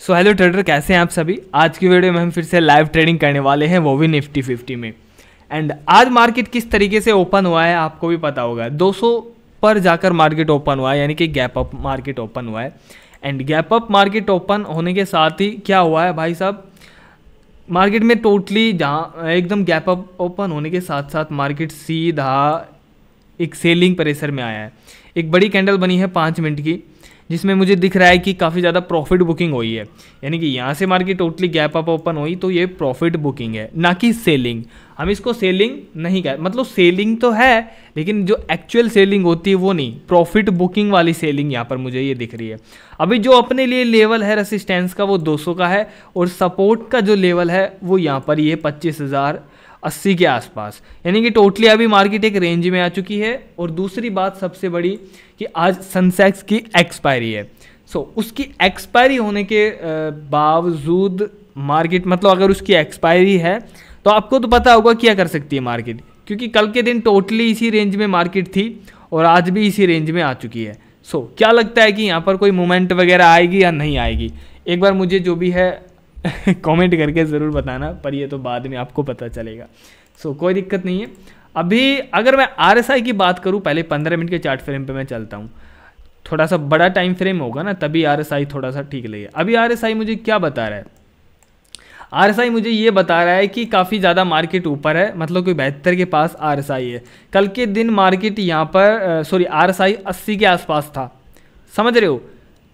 So hello trader, कैसे हैं आप सभी। आज की वीडियो में हम फिर से लाइव ट्रेडिंग करने वाले हैं, वो भी निफ्टी 50 में। एंड आज मार्केट किस तरीके से ओपन हुआ है आपको भी पता होगा। 200 पर जाकर मार्केट ओपन हुआ है, यानी कि गैप अप मार्केट ओपन हुआ है। And gap up market open होने के साथ ही क्या हुआ है भाई साहब, मार्केट में टोटली जहाँ एकदम गैप अप ओपन होने के साथ साथ मार्केट सीधा एक सेलिंग प्रेशर में आया है। एक बड़ी कैंडल बनी है 5 मिनट की, जिसमें मुझे दिख रहा है कि काफ़ी ज़्यादा प्रॉफिट बुकिंग हुई है। यानी कि यहाँ से market totally gap up open हुई तो ये प्रॉफिट बुकिंग है, ना कि सेलिंग। हम इसको सेलिंग नहीं कह, मतलब सेलिंग तो है लेकिन जो एक्चुअल सेलिंग होती है वो नहीं, प्रॉफिट बुकिंग वाली सेलिंग यहाँ पर मुझे ये दिख रही है। अभी जो अपने लिए लेवल है रेसिस्टेंस का वो 200 का है, और सपोर्ट का जो लेवल है वो यहाँ पर ये 25,080 के आसपास। यानी कि टोटली अभी मार्केट एक रेंज में आ चुकी है। और दूसरी बात सबसे बड़ी कि आज सेंसेक्स की एक्सपायरी है। उसकी एक्सपायरी होने के बावजूद मार्केट, मतलब अगर उसकी एक्सपायरी है तो आपको तो पता होगा क्या कर सकती है मार्केट, क्योंकि कल के दिन टोटली इसी रेंज में मार्केट थी और आज भी इसी रेंज में आ चुकी है। क्या लगता है कि यहाँ पर कोई मूवमेंट वगैरह आएगी या नहीं आएगी, एक बार मुझे जो भी है कमेंट करके ज़रूर बताना, पर ये तो बाद में आपको पता चलेगा। कोई दिक्कत नहीं है। अभी अगर मैं RSI की बात करूं, पहले 15 मिनट के चार्ट फ्रेम पे मैं चलता हूं। थोड़ा सा बड़ा टाइम फ्रेम होगा ना, तभी RSI थोड़ा सा ठीक लगेगा। अभी RSI मुझे क्या बता रहा है, RSI मुझे ये बता रहा है कि काफ़ी ज़्यादा मार्केट ऊपर है, मतलब कि 72 के पास RSI है। कल के दिन मार्केट यहाँ पर RSI 80 के आसपास था, समझ रहे हो,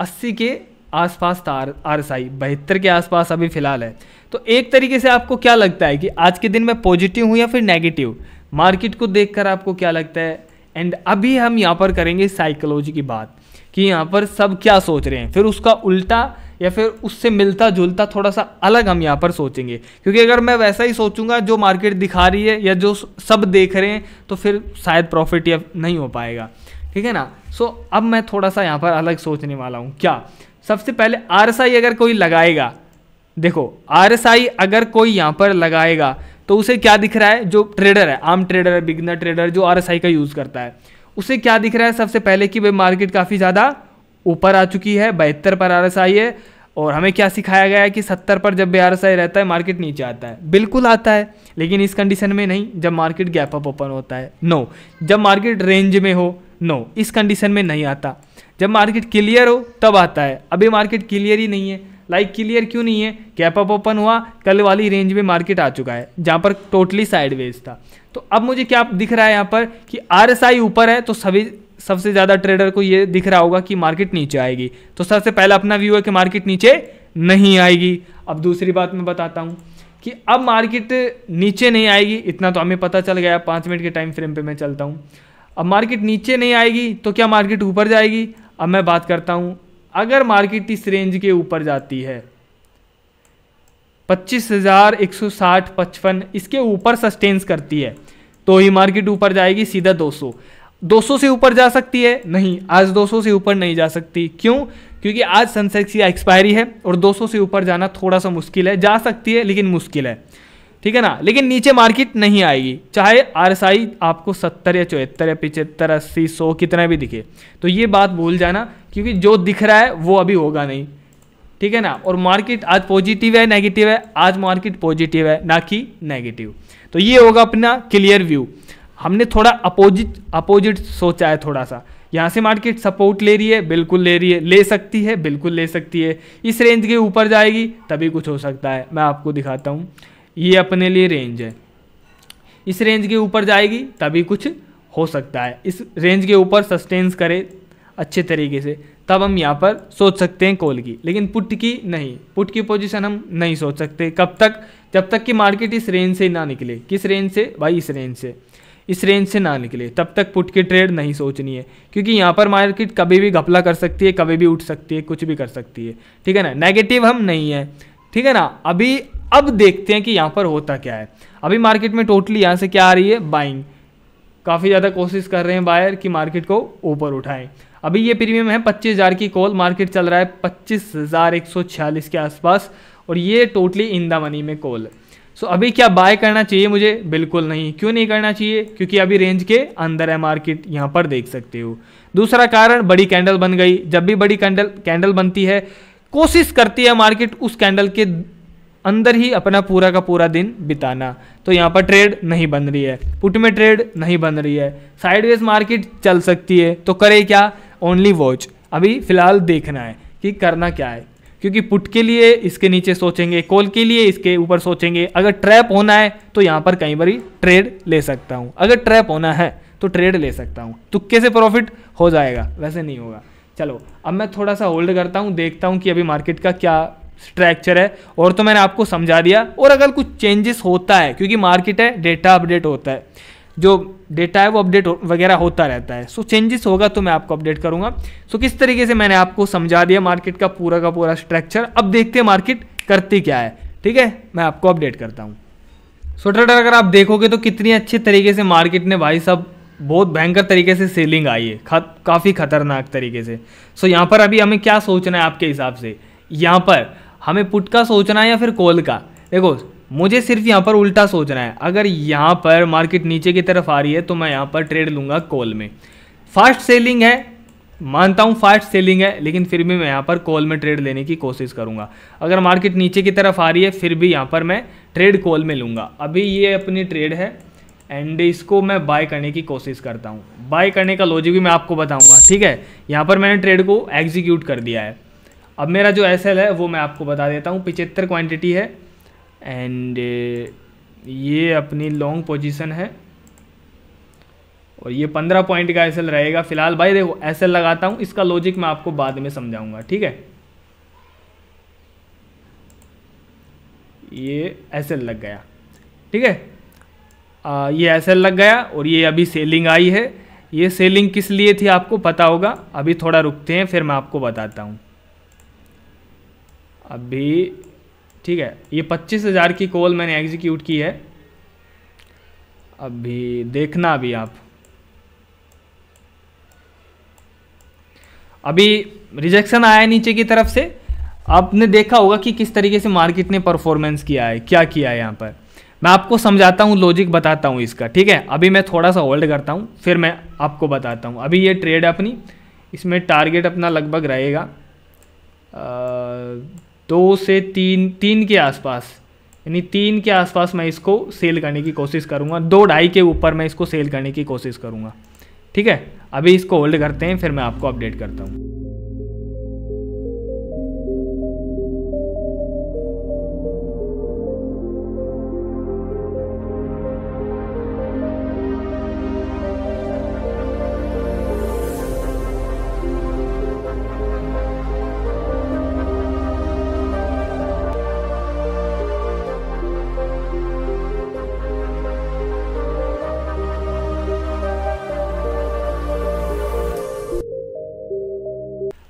80 के आसपास था RSI, 72 के आसपास अभी फिलहाल है। तो एक तरीके से आपको क्या लगता है कि आज के दिन में पॉजिटिव हूँ या फिर नेगेटिव, मार्केट को देखकर आपको क्या लगता है। एंड अभी हम यहाँ पर करेंगे साइकोलॉजी की बात कि यहाँ पर सब क्या सोच रहे हैं, फिर उसका उल्टा या फिर उससे मिलता जुलता थोड़ा सा अलग हम यहाँ पर सोचेंगे। क्योंकि अगर मैं वैसा ही सोचूंगा जो मार्केट दिखा रही है या जो सब देख रहे हैं, तो फिर शायद प्रॉफिट या नहीं हो पाएगा, ठीक है ना। अब मैं थोड़ा सा यहाँ पर अलग सोचने वाला हूँ। क्या, सबसे पहले RSI अगर कोई लगाएगा, देखो RSI अगर कोई यहाँ पर लगाएगा तो उसे क्या दिख रहा है, जो ट्रेडर है, आम ट्रेडर है, बिगनर ट्रेडर जो RSI का यूज़ करता है, उसे क्या दिख रहा है सबसे पहले कि भाई मार्केट काफ़ी ज़्यादा ऊपर आ चुकी है, 72 पर RSI है। और हमें क्या सिखाया गया है कि 70 पर जब भी RSI रहता है मार्केट नीचे आता है। बिल्कुल आता है, लेकिन इस कंडीशन में नहीं जब मार्केट गैप अप ओपन होता है, नो। जब मार्केट रेंज में हो, नो, इस कंडीशन में नहीं आता। जब मार्केट क्लियर हो तब आता है। अभी मार्केट क्लियर ही नहीं है। क्लियर क्यों नहीं है, गैप अप ओपन हुआ, कल वाली रेंज में मार्केट आ चुका है जहाँ पर टोटली साइडवेज था। तो अब मुझे क्या दिख रहा है यहाँ पर कि RSI ऊपर है, तो सबसे ज़्यादा ट्रेडर को ये दिख रहा होगा कि मार्केट नीचे आएगी। तो सबसे पहला अपना व्यू है कि मार्केट नीचे नहीं आएगी। अब दूसरी बात मैं बताता हूँ कि अब मार्केट नीचे नहीं आएगी, इतना तो हमें पता चल गया। 5 मिनट के टाइम फ्रेम पे मैं चलता हूँ। अब मार्केट नीचे नहीं आएगी तो क्या मार्केट ऊपर जाएगी। अब मैं बात करता हूँ, अगर मार्केट इस रेंज के ऊपर जाती है 25,160, 55, इसके ऊपर सस्टेन्स करती है तो ही मार्केट ऊपर जाएगी सीधा 200 से ऊपर जा सकती है। नहीं, आज 200 से ऊपर नहीं जा सकती। क्यों, क्योंकि आज सेंसेक्स की एक्सपायरी है और 200 से ऊपर जाना थोड़ा सा मुश्किल है। जा सकती है लेकिन मुश्किल है, ठीक है ना। लेकिन नीचे मार्केट नहीं आएगी, चाहे RSI आपको 70 या 74 या 75, 80, 100 कितना भी दिखे। तो ये बात भूल जाना, क्योंकि जो दिख रहा है वो अभी होगा नहीं, ठीक है ना। और मार्केट आज पॉजिटिव है नेगेटिव है, आज मार्केट पॉजिटिव है ना कि नेगेटिव। तो ये होगा अपना क्लियर व्यू। हमने थोड़ा अपोजिट सोचा है थोड़ा सा। यहाँ से मार्केट सपोर्ट ले रही है, बिल्कुल ले रही है, ले सकती है, बिल्कुल ले सकती है। इस रेंज के ऊपर जाएगी तभी कुछ हो सकता है। मैं आपको दिखाता हूँ, ये अपने लिए रेंज है, इस रेंज के ऊपर जाएगी तभी कुछ हो सकता है। इस रेंज के ऊपर सस्टेन्स करे अच्छे तरीके से, तब हम यहाँ पर सोच सकते हैं कॉल की। लेकिन पुट की नहीं, पुट की पोजीशन हम नहीं सोच सकते। कब तक, जब तक कि मार्केट इस रेंज से ना निकले। किस रेंज से भाई, इस रेंज से ना निकले तब तक पुट की ट्रेड नहीं सोचनी है। क्योंकि यहाँ पर मार्केट कभी भी घपला कर सकती है, कभी भी उठ सकती है, कुछ भी कर सकती है, ठीक है ना। नेगेटिव हम नहीं है, ठीक है ना। अब देखते हैं कि यहाँ पर होता क्या है। अभी मार्केट में टोटली यहाँ से क्या आ रही है, बाइंग। काफ़ी ज़्यादा कोशिश कर रहे हैं बायर कि मार्केट को ऊपर उठाएं। अभी ये प्रीमियम है 25,000 की कॉल, मार्केट चल रहा है 25,146 के आसपास, और ये टोटली इन द मनी में कॉल। अभी क्या बाय करना चाहिए मुझे, बिल्कुल नहीं। क्यों नहीं करना चाहिए, क्योंकि अभी रेंज के अंदर है मार्केट, यहाँ पर देख सकते हो। दूसरा कारण, बड़ी कैंडल बन गई। जब भी बड़ी कैंडल बनती है कोशिश करती है मार्केट उस कैंडल के अंदर ही अपना पूरा का पूरा दिन बिताना। तो यहाँ पर ट्रेड नहीं बन रही है, पुट में ट्रेड नहीं बन रही है, साइडवेज मार्केट चल सकती है, तो करे क्या, ओनली वॉच। अभी फिलहाल देखना है कि करना क्या है, क्योंकि पुट के लिए इसके नीचे सोचेंगे, कॉल के लिए इसके ऊपर सोचेंगे। अगर ट्रैप होना है तो यहाँ पर कई बार ट्रेड ले सकता हूँ, अगर ट्रैप होना है तो ट्रेड ले सकता हूँ, तुक्के से प्रॉफिट हो जाएगा, वैसे नहीं होगा। चलो अब मैं थोड़ा सा होल्ड करता हूँ, देखता हूँ कि अभी मार्केट का क्या स्ट्रक्चर है। और तो मैंने आपको समझा दिया, और अगर कुछ चेंजेस होता है, क्योंकि मार्केट है, डेटा अपडेट होता है, जो डेटा है वो अपडेट वगैरह होता रहता है, सो चेंजेस होगा तो मैं आपको अपडेट करूंगा। सो किस तरीके से मैंने आपको समझा दिया मार्केट का पूरा स्ट्रक्चर। अब देखते हैं मार्केट करती क्या है, ठीक है, मैं आपको अपडेट करता हूँ। सो ट्रेडर अगर आप देखोगे तो कितनी अच्छे तरीके से मार्केट ने भाई साहब बहुत भयंकर तरीके से सेलिंग आई है, काफ़ी खतरनाक तरीके से। सो यहाँ पर अभी हमें क्या सोचना है आपके हिसाब से, यहाँ पर हमें पुट का सोचना है या फिर कॉल का? देखो मुझे सिर्फ यहाँ पर उल्टा सोचना है। अगर यहाँ पर मार्केट नीचे की तरफ आ रही है तो मैं यहाँ पर ट्रेड लूँगा कॉल में। फास्ट सेलिंग है, मानता हूँ फास्ट सेलिंग है, लेकिन फिर भी मैं यहाँ पर कॉल में ट्रेड लेने की कोशिश करूँगा। अगर मार्केट नीचे की तरफ आ रही है फिर भी यहाँ पर मैं ट्रेड कॉल में लूँगा। अभी ये अपनी ट्रेड है एंड इसको मैं बाय करने की कोशिश करता हूँ। बाय करने का लॉजिक भी मैं आपको बताऊँगा, ठीक है। यहाँ पर मैंने ट्रेड को एग्जीक्यूट कर दिया है। अब मेरा जो एसएल है वो मैं आपको बता देता हूँ, 75 क्वांटिटी है एंड ये अपनी लॉन्ग पोजीशन है और ये 15 पॉइंट का एसएल रहेगा फिलहाल। भाई देखो एसएल लगाता हूँ, इसका लॉजिक मैं आपको बाद में समझाऊंगा, ठीक है। ये एसएल लग गया, ठीक है, ये एसएल लग गया और ये अभी सेलिंग आई है। ये सेलिंग किस लिए थी आपको पता होगा, अभी थोड़ा रुकते हैं फिर मैं आपको बताता हूँ। अभी ठीक है, ये 25,000 की कॉल मैंने एग्जीक्यूट की है। अभी देखना, अभी आप अभी रिजेक्शन आया है नीचे की तरफ से। आपने देखा होगा कि किस तरीके से मार्केट ने परफॉर्मेंस किया है, क्या किया है। यहाँ पर मैं आपको समझाता हूँ, लॉजिक बताता हूँ इसका, ठीक है। अभी मैं थोड़ा सा होल्ड करता हूँ फिर मैं आपको बताता हूँ। अभी ये ट्रेड है अपनी, इसमें टारगेट अपना लगभग रहेगा 2 से 3 के आसपास, यानी 3 के आसपास मैं इसको सेल करने की कोशिश करूँगा। 2-2.5 के ऊपर मैं इसको सेल करने की कोशिश करूँगा, ठीक है। अभी इसको होल्ड करते हैं फिर मैं आपको अपडेट करता हूँ।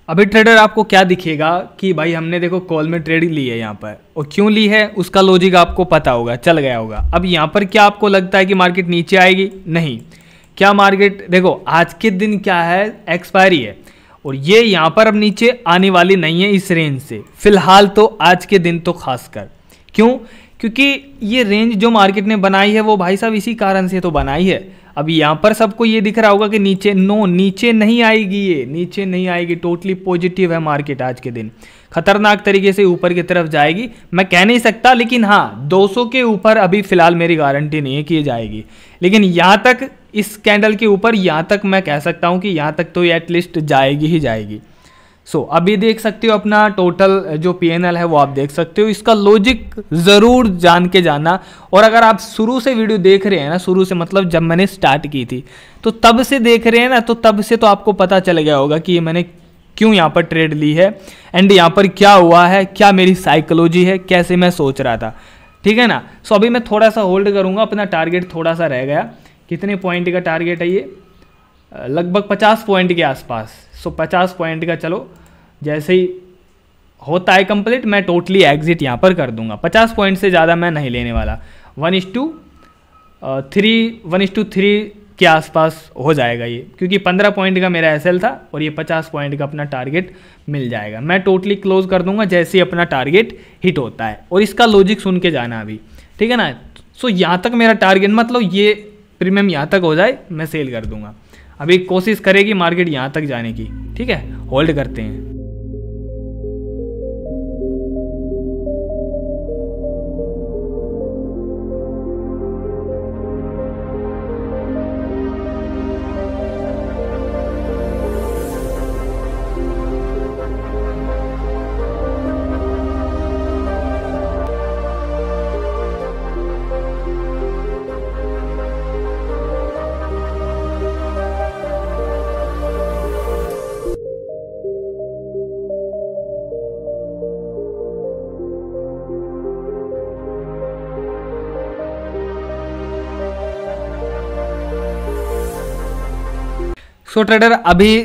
अभी ट्रेडर आपको क्या दिखेगा कि भाई हमने देखो कॉल में ट्रेड ली है यहाँ पर, और क्यों ली है उसका लॉजिक आपको पता होगा, चल गया होगा। अब यहाँ पर क्या आपको लगता है कि मार्केट नीचे आएगी? नहीं। क्या मार्केट देखो आज के दिन क्या है, एक्सपायरी है और ये यहाँ पर अब नीचे आने वाली नहीं है इस रेंज से, फिलहाल तो आज के दिन तो खासकर। क्यों? क्योंकि ये रेंज जो मार्केट ने बनाई है वो भाई साहब इसी कारण से तो बनाई है। अब यहाँ पर सबको ये दिख रहा होगा कि नीचे, नो नीचे नहीं आएगी, ये नीचे नहीं आएगी। टोटली पॉजिटिव है मार्केट आज के दिन, खतरनाक तरीके से ऊपर की तरफ जाएगी। मैं कह नहीं सकता, लेकिन हाँ 200 के ऊपर अभी फिलहाल मेरी गारंटी नहीं है कि ये जाएगी, लेकिन यहाँ तक इस कैंडल के ऊपर यहाँ तक मैं कह सकता हूँ कि यहाँ तक तो ये एटलीस्ट जाएगी ही जाएगी। सो अभी देख सकते हो अपना टोटल जो पीएनएल है वो आप देख सकते हो। इसका लॉजिक ज़रूर जान के जाना, और अगर आप शुरू से वीडियो देख रहे हैं ना, शुरू से मतलब जब मैंने स्टार्ट की थी तो तब से देख रहे हैं ना, तो तब से तो आपको पता चल गया होगा कि ये मैंने क्यों यहाँ पर ट्रेड ली है एंड यहाँ पर क्या हुआ है, क्या मेरी साइकोलॉजी है, कैसे मैं सोच रहा था, ठीक है ना। सो अभी मैं थोड़ा सा होल्ड करूँगा, अपना टारगेट थोड़ा सा रह गया। कितने पॉइंट का टारगेट है ये? लगभग 50 पॉइंट के आसपास। सो 50 पॉइंट का, चलो जैसे ही होता है कंप्लीट मैं टोटली एग्जिट यहाँ पर कर दूंगा। 50 पॉइंट से ज़्यादा मैं नहीं लेने वाला, 1:3 के आसपास हो जाएगा ये, क्योंकि 15 पॉइंट का मेरा एसएल था और ये 50 पॉइंट का अपना टारगेट मिल जाएगा। मैं टोटली क्लोज कर दूंगा जैसे ही अपना टारगेट हिट होता है, और इसका लॉजिक सुन के जाना अभी, ठीक है ना। सो यहाँ तक मेरा टारगेट, मतलब ये प्रीमियम यहाँ तक हो जाए मैं सेल कर दूंगा। अभी कोशिश करेगी मार्केट यहाँ तक जाने की, ठीक है। होल्ड करते हैं। सो ट्रेडर अभी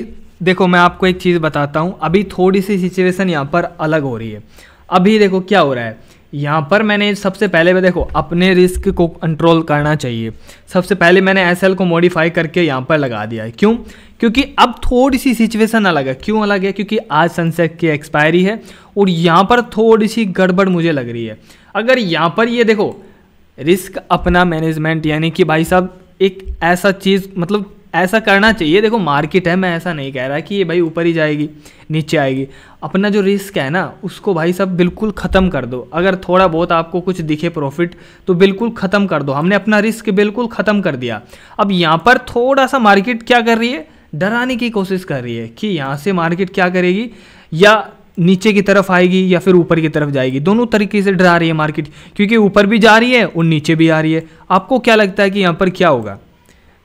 देखो मैं आपको एक चीज़ बताता हूँ, अभी थोड़ी सी सिचुएशन यहाँ पर अलग हो रही है। अभी देखो क्या हो रहा है, यहाँ पर मैंने सबसे पहले देखो अपने रिस्क को कंट्रोल करना चाहिए। सबसे पहले मैंने एसएल को मॉडिफाई करके यहाँ पर लगा दिया है। क्यों? क्योंकि अब थोड़ी सी सिचुएशन अलग है। क्यों अलग है? क्योंकि आज सनसेट की एक्सपायरी है और यहाँ पर थोड़ी सी गड़बड़ मुझे लग रही है। अगर यहाँ पर ये देखो रिस्क अपना मैनेजमेंट, यानी कि भाई साहब एक ऐसा चीज़ मतलब ऐसा करना चाहिए। देखो मार्केट है, मैं ऐसा नहीं कह रहा कि ये भाई ऊपर ही जाएगी नीचे आएगी। अपना जो रिस्क है ना उसको भाई साहब बिल्कुल ख़त्म कर दो। अगर थोड़ा बहुत आपको कुछ दिखे प्रॉफिट तो बिल्कुल ख़त्म कर दो। हमने अपना रिस्क बिल्कुल ख़त्म कर दिया। अब यहाँ पर थोड़ा सा मार्केट क्या कर रही है, डराने की कोशिश कर रही है कि यहाँ से मार्केट क्या करेगी, या नीचे की तरफ आएगी या फिर ऊपर की तरफ जाएगी। दोनों तरीके से डरा रही है मार्केट, क्योंकि ऊपर भी जा रही है और नीचे भी आ रही है। आपको क्या लगता है कि यहाँ पर क्या होगा,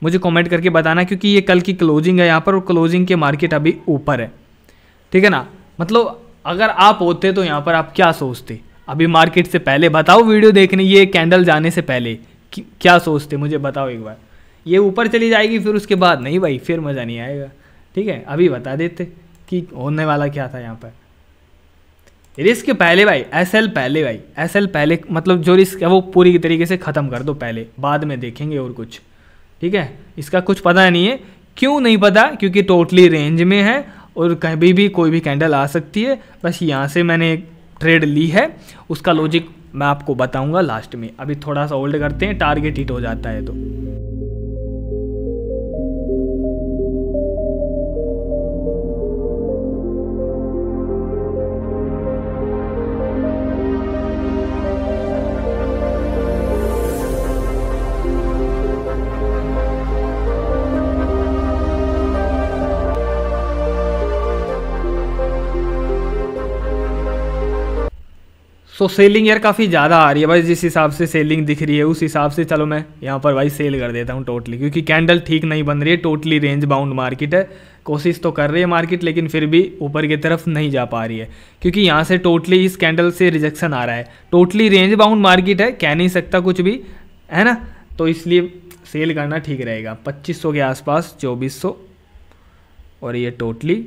मुझे कमेंट करके बताना, क्योंकि ये कल की क्लोजिंग है यहाँ पर और क्लोजिंग के मार्केट अभी ऊपर है, ठीक है ना। मतलब अगर आप होते तो यहाँ पर आप क्या सोचते अभी मार्केट से पहले? बताओ वीडियो देखने, ये कैंडल जाने से पहले क्या सोचते मुझे बताओ एक बार। ये ऊपर चली जाएगी फिर उसके बाद नहीं भाई, फिर मज़ा नहीं आएगा, ठीक है। अभी बता देते कि होने वाला क्या था यहाँ पर। रिस्क पहले भाई, एसएल पहले भाई, एसएल पहले, मतलब जो रिस्क है वो पूरी तरीके से ख़त्म कर दो पहले, बाद में देखेंगे और कुछ, ठीक है। इसका कुछ पता नहीं है। क्यों नहीं पता? क्योंकि टोटली रेंज में है और कभी भी कोई भी कैंडल आ सकती है। बस यहाँ से मैंने एक ट्रेड ली है, उसका लॉजिक मैं आपको बताऊंगा लास्ट में। अभी थोड़ा सा होल्ड करते हैं, टारगेट हिट हो जाता है तो। सो सेलिंग यार काफ़ी ज़्यादा आ रही है भाई, जिस हिसाब से सेलिंग दिख रही है उस हिसाब से चलो मैं यहाँ पर भाई सेल कर देता हूँ टोटली, क्योंकि कैंडल ठीक नहीं बन रही है। टोटली रेंज बाउंड मार्केट है, कोशिश तो कर रही है मार्केट लेकिन फिर भी ऊपर की तरफ नहीं जा पा रही है, क्योंकि यहाँ से टोटली इस कैंडल से रिजेक्शन आ रहा है। टोटली रेंज बाउंड मार्केट है, कह नहीं सकता कुछ भी, है ना। तो इसलिए सेल करना ठीक रहेगा 2500 के आसपास, 2400, और ये टोटली।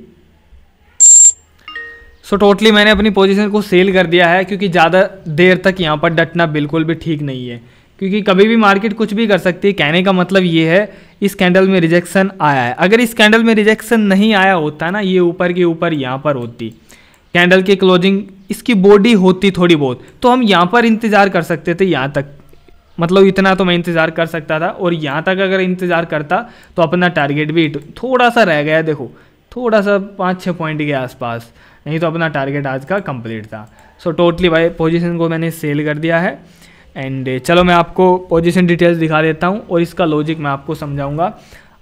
सो टोटली मैंने अपनी पोजीशन को सेल कर दिया है, क्योंकि ज़्यादा देर तक यहाँ पर डटना बिल्कुल भी ठीक नहीं है, क्योंकि कभी भी मार्केट कुछ भी कर सकती है। कहने का मतलब ये है इस कैंडल में रिजेक्शन आया है। अगर इस कैंडल में रिजेक्शन नहीं आया होता ना, ये ऊपर के ऊपर यहाँ पर होती, कैंडल की क्लोजिंग इसकी बॉडी होती थोड़ी बहुत, तो हम यहाँ पर इंतज़ार कर सकते थे यहाँ तक। मतलब इतना तो मैं इंतज़ार कर सकता था, और यहाँ तक अगर इंतज़ार करता तो अपना टारगेट भी थोड़ा सा रह गया, देखो थोड़ा सा 5-6 पॉइंट के आसपास, नहीं तो अपना टारगेट आज का कंप्लीट था। सो टोटली भाई पोजीशन को मैंने सेल कर दिया है। एंड चलो मैं आपको पोजीशन डिटेल्स दिखा देता हूँ और इसका लॉजिक मैं आपको समझाऊंगा।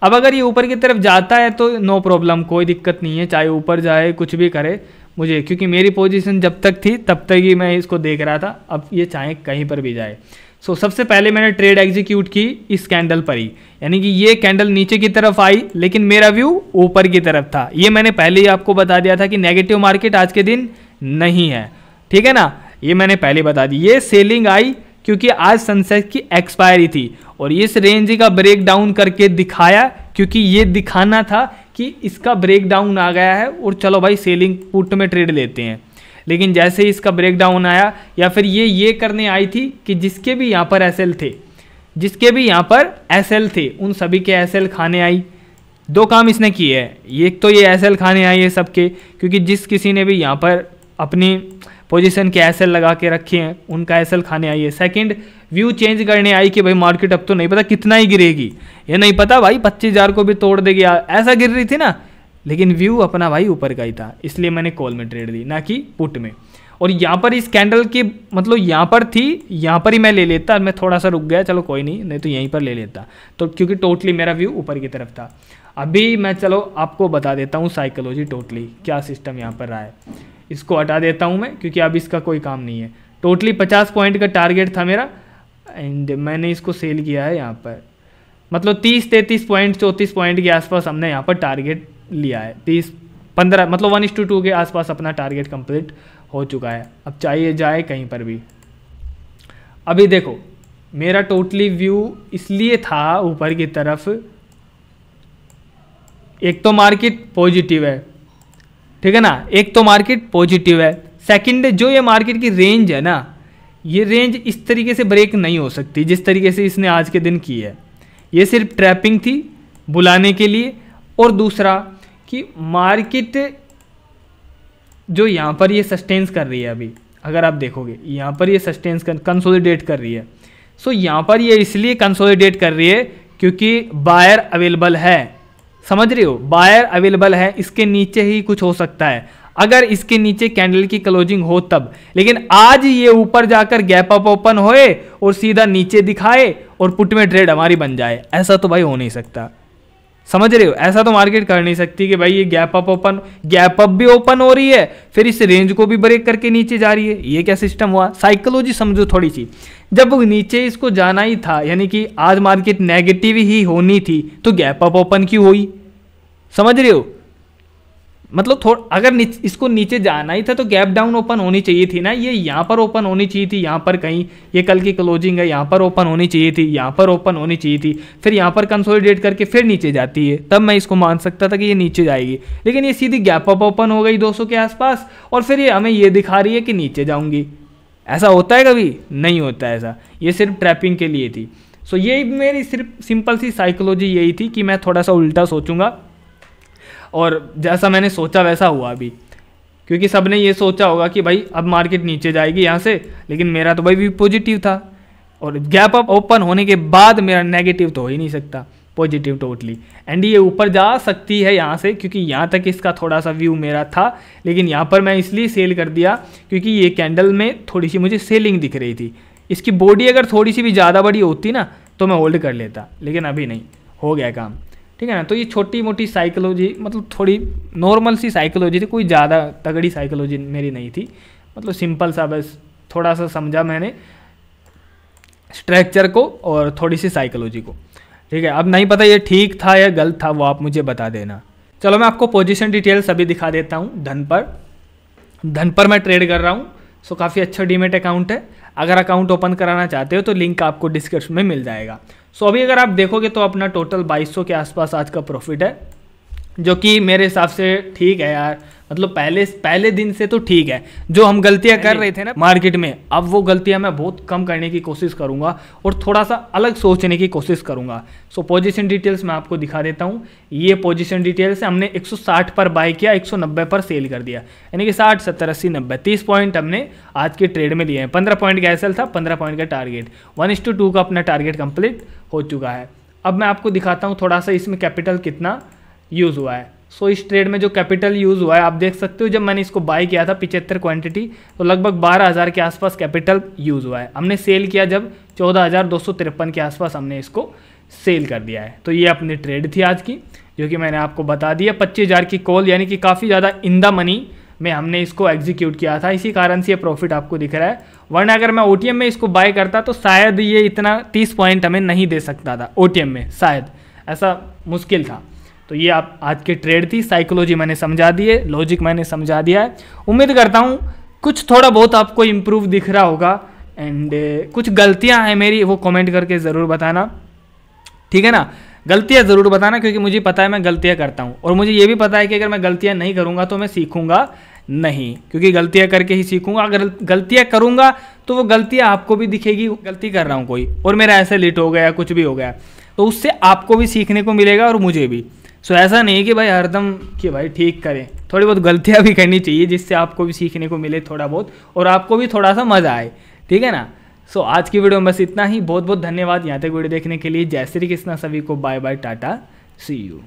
अब अगर ये ऊपर की तरफ जाता है तो नो प्रॉब्लम, कोई दिक्कत नहीं है, चाहे ऊपर जाए कुछ भी करे मुझे, क्योंकि मेरी पोजीशन जब तक थी तब तक ही मैं इसको देख रहा था। अब ये चाहे कहीं पर भी जाए। सो सबसे पहले मैंने ट्रेड एग्जीक्यूट की इस कैंडल पर ही, यानी कि ये कैंडल नीचे की तरफ आई लेकिन मेरा व्यू ऊपर की तरफ था। ये मैंने पहले ही आपको बता दिया था कि नेगेटिव मार्केट आज के दिन नहीं है, ठीक है ना। ये मैंने पहले बता दी। ये सेलिंग आई क्योंकि आज सनसेट की एक्सपायरी थी और इस रेंज का ब्रेक डाउन करके दिखाया, क्योंकि ये दिखाना था कि इसका ब्रेक डाउन आ गया है और चलो भाई सेलिंग पुट में ट्रेड लेते हैं। लेकिन जैसे ही इसका ब्रेक डाउन आया, या फिर ये करने आई थी कि जिसके भी यहाँ पर एसएल थे, जिसके भी यहाँ पर एसएल थे, उन सभी के एसएल खाने आई। दो काम इसने किए हैं, एक तो ये एसएल खाने आई है सबके, क्योंकि जिस किसी ने भी यहाँ पर अपनी पोजीशन के एसएल लगा के रखे हैं उनका एसएल खाने आई है। सेकंड, व्यू चेंज करने आई कि भाई मार्केट अब तो नहीं पता कितना ही गिरेगी, ये नहीं पता भाई 25,000 को भी तोड़ देगी, ऐसा गिर रही थी ना, लेकिन व्यू अपना भाई ऊपर का ही था, इसलिए मैंने कॉल में ट्रेड दी, ना कि पुट में। और यहाँ पर इस कैंडल की मतलब यहाँ पर थी, यहाँ पर ही मैं ले लेता, मैं थोड़ा सा रुक गया, चलो कोई नहीं तो यहीं पर ले लेता, तो क्योंकि टोटली मेरा व्यू ऊपर की तरफ था। अभी मैं चलो आपको बता देता हूँ साइकोलॉजी टोटली क्या सिस्टम यहाँ पर रहा है। इसको हटा देता हूँ मैं, क्योंकि अब इसका कोई काम नहीं है। टोटली 50 पॉइंट का टारगेट था मेरा एंड मैंने इसको सेल किया है यहाँ पर, मतलब 30-33 पॉइंट 34 पॉइंट के आसपास हमने यहाँ पर टारगेट लिया है। 30-15 मतलब 1:2 के आसपास अपना टारगेट कंप्लीट हो चुका है। अब चाहिए जाए कहीं पर भी। अभी देखो मेरा टोटली व्यू इसलिए था ऊपर की तरफ एक तो मार्केट पॉजिटिव है, ठीक है ना, एक तो मार्केट पॉजिटिव है। सेकंड, जो ये मार्केट की रेंज है ना, ये रेंज इस तरीके से ब्रेक नहीं हो सकती जिस तरीके से इसने आज के दिन की है। ये सिर्फ ट्रैपिंग थी बुलाने के लिए। और दूसरा कि मार्केट जो यहाँ पर ये सस्टेन्स कर रही है, अभी अगर आप देखोगे यहाँ पर ये सस्टेन्स कंसोलिडेट कर रही है। सो यहाँ पर ये इसलिए कंसोलिडेट कर रही है क्योंकि बायर अवेलेबल है, समझ रहे हो, बायर अवेलेबल है। इसके नीचे ही कुछ हो सकता है, अगर इसके नीचे कैंडल की क्लोजिंग हो तब। लेकिन आज ये ऊपर जाकर गैप अप ओपन होए और सीधा नीचे दिखाए और पुट में ट्रेड हमारी बन जाए, ऐसा तो भाई हो नहीं सकता, समझ रहे हो। ऐसा तो मार्केट कर नहीं सकती कि भाई ये गैप अप भी ओपन हो रही है, फिर इस रेंज को भी ब्रेक करके नीचे जा रही है। ये क्या सिस्टम हुआ? साइकोलॉजी समझो थोड़ी सी। जब नीचे इसको जाना ही था, यानी कि आज मार्केट नेगेटिव ही होनी थी, तो गैप अप ओपन क्यों हुई? समझ रहे हो, मतलब अगर इसको नीचे जाना ही था तो गैप डाउन ओपन होनी चाहिए थी ना। ये यहाँ पर ओपन होनी चाहिए थी, यहाँ पर कहीं, ये कल की क्लोजिंग है, यहाँ पर ओपन होनी चाहिए थी, यहाँ पर ओपन होनी चाहिए थी, फिर यहाँ पर कंसोलिडेट करके फिर नीचे जाती है, तब मैं इसको मान सकता था कि ये नीचे जाएगी। लेकिन ये सीधी गैप अप ओपन हो गई 200 के आसपास और फिर ये हमें ये दिखा रही है कि नीचे जाऊंगी। ऐसा होता है कभी? नहीं होता है ऐसा, ये सिर्फ ट्रैपिंग के लिए थी। सो ये मेरी सिर्फ सिंपल सी साइकोलॉजी यही थी कि मैं थोड़ा सा उल्टा सोचूंगा, और जैसा मैंने सोचा वैसा हुआ भी। क्योंकि सबने ये सोचा होगा कि भाई अब मार्केट नीचे जाएगी यहाँ से, लेकिन मेरा तो भाई भी पॉजिटिव था, और गैप अप ओपन होने के बाद मेरा नेगेटिव तो हो ही नहीं सकता, पॉजिटिव टोटली। एंड ये ऊपर जा सकती है यहाँ से, क्योंकि यहाँ तक इसका थोड़ा सा व्यू मेरा था, लेकिन यहाँ पर मैं इसलिए सेल कर दिया क्योंकि ये कैंडल में थोड़ी सी मुझे सेलिंग दिख रही थी। इसकी बॉडी अगर थोड़ी सी भी ज़्यादा बड़ी होती ना तो मैं होल्ड कर लेता, लेकिन अभी नहीं, हो गया काम, ठीक है ना। तो ये छोटी मोटी साइकोलॉजी, मतलब थोड़ी नॉर्मल सी साइकोलॉजी थी, कोई ज़्यादा तगड़ी साइकोलॉजी मेरी नहीं थी, मतलब सिंपल सा, बस थोड़ा सा समझा मैंने स्ट्रक्चर को और थोड़ी सी साइकोलॉजी को, ठीक है। अब नहीं पता ये ठीक था या गलत था, वो आप मुझे बता देना। चलो मैं आपको पोजीशन डिटेल्स अभी दिखा देता हूँ। धन पर मैं ट्रेड कर रहा हूँ। सो काफ़ी अच्छा डीमेट अकाउंट है, अगर अकाउंट ओपन कराना चाहते हो तो लिंक आपको डिस्क्रिप्शन में मिल जाएगा। सो अभी अगर आप देखोगे तो अपना टोटल 2200 के आसपास आज का प्रॉफिट है, जो कि मेरे हिसाब से ठीक है यार, मतलब पहले दिन से तो ठीक है। जो हम गलतियां कर रहे थे ना मार्केट में, अब वो गलतियां मैं बहुत कम करने की कोशिश करूंगा और थोड़ा सा अलग सोचने की कोशिश करूंगा। सो पोजीशन डिटेल्स मैं आपको दिखा देता हूं। ये पोजीशन डिटेल्स हमने 160 पर बाय किया, 190 पर सेल कर दिया, यानी कि 60 70 80 90 30 पॉइंट हमने आज के ट्रेड में लिए हैं। 15 पॉइंट का एसएल था, 15 पॉइंट का टारगेट, 1:2 का अपना टारगेट कंप्लीट हो चुका है। अब मैं आपको दिखाता हूँ थोड़ा सा इसमें कैपिटल कितना यूज़ हुआ है। सो इस ट्रेड में जो कैपिटल यूज़ हुआ है आप देख सकते हो, जब मैंने इसको बाय किया था 75 क्वांटिटी, तो लगभग 12,000 के आसपास कैपिटल यूज़ हुआ है। हमने सेल किया जब 14,253 के आसपास हमने इसको सेल कर दिया है। तो ये अपनी ट्रेड थी आज की, जो कि मैंने आपको बता दिया। 25,000 की कॉल, यानी कि काफ़ी ज़्यादा इन द मनी में हमने इसको एग्जीक्यूट किया था, इसी कारण से ये प्रॉफिट आपको दिख रहा है। वरना अगर मैं ओटीएम में इसको बाय करता तो शायद ये इतना 30 पॉइंट हमें नहीं दे सकता था ओटीएम में, शायद ऐसा मुश्किल था। तो ये आप आज की ट्रेड थी। साइकोलॉजी मैंने समझा दी है, लॉजिक मैंने समझा दिया है। उम्मीद करता हूँ कुछ थोड़ा बहुत आपको इम्प्रूव दिख रहा होगा। एंड कुछ गलतियाँ हैं मेरी, वो कमेंट करके ज़रूर बताना, ठीक है ना। गलतियाँ ज़रूर बताना, क्योंकि मुझे पता है मैं गलतियाँ करता हूँ, और मुझे ये भी पता है कि अगर मैं गलतियाँ नहीं करूँगा तो मैं सीखूँगा नहीं, क्योंकि गलतियाँ करके ही सीखूँगा। अगर गलतियाँ करूँगा तो वो गलतियाँ आपको भी दिखेगी, गलती कर रहा हूँ कोई और मेरा ऐसे लेट हो गया, कुछ भी हो गया, तो उससे आपको भी सीखने को मिलेगा और मुझे भी। सो ऐसा नहीं कि भाई हरदम कि भाई ठीक करें, थोड़ी बहुत गलतियां भी करनी चाहिए, जिससे आपको भी सीखने को मिले थोड़ा बहुत और आपको भी थोड़ा सा मज़ा आए, ठीक है ना। सो आज की वीडियो में बस इतना ही। बहुत बहुत धन्यवाद यहाँ तक वीडियो देखने के लिए। जय श्री कृष्णा सभी को, bye bye, tata, see you.